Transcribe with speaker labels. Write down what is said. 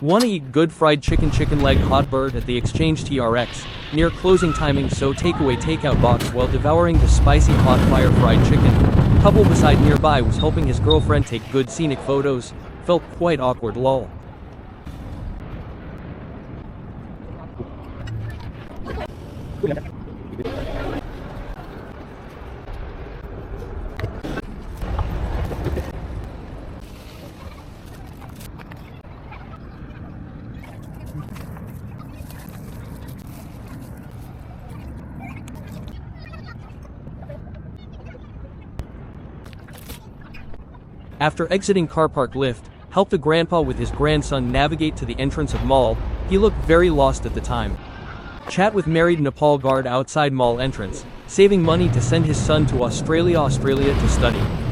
Speaker 1: Wanna eat good fried chicken leg hot bird at the Exchange TRX, near closing timing, so takeaway takeout box while devouring the spicy hot fire fried chicken. Couple beside nearby was helping his girlfriend take good scenic photos, felt quite awkward lol. After exiting car park lift, helped a grandpa with his grandson navigate to the entrance of mall. He looked very lost at the time. Chat with married Nepal guard outside mall entrance, saving money to send his son to Australia to study.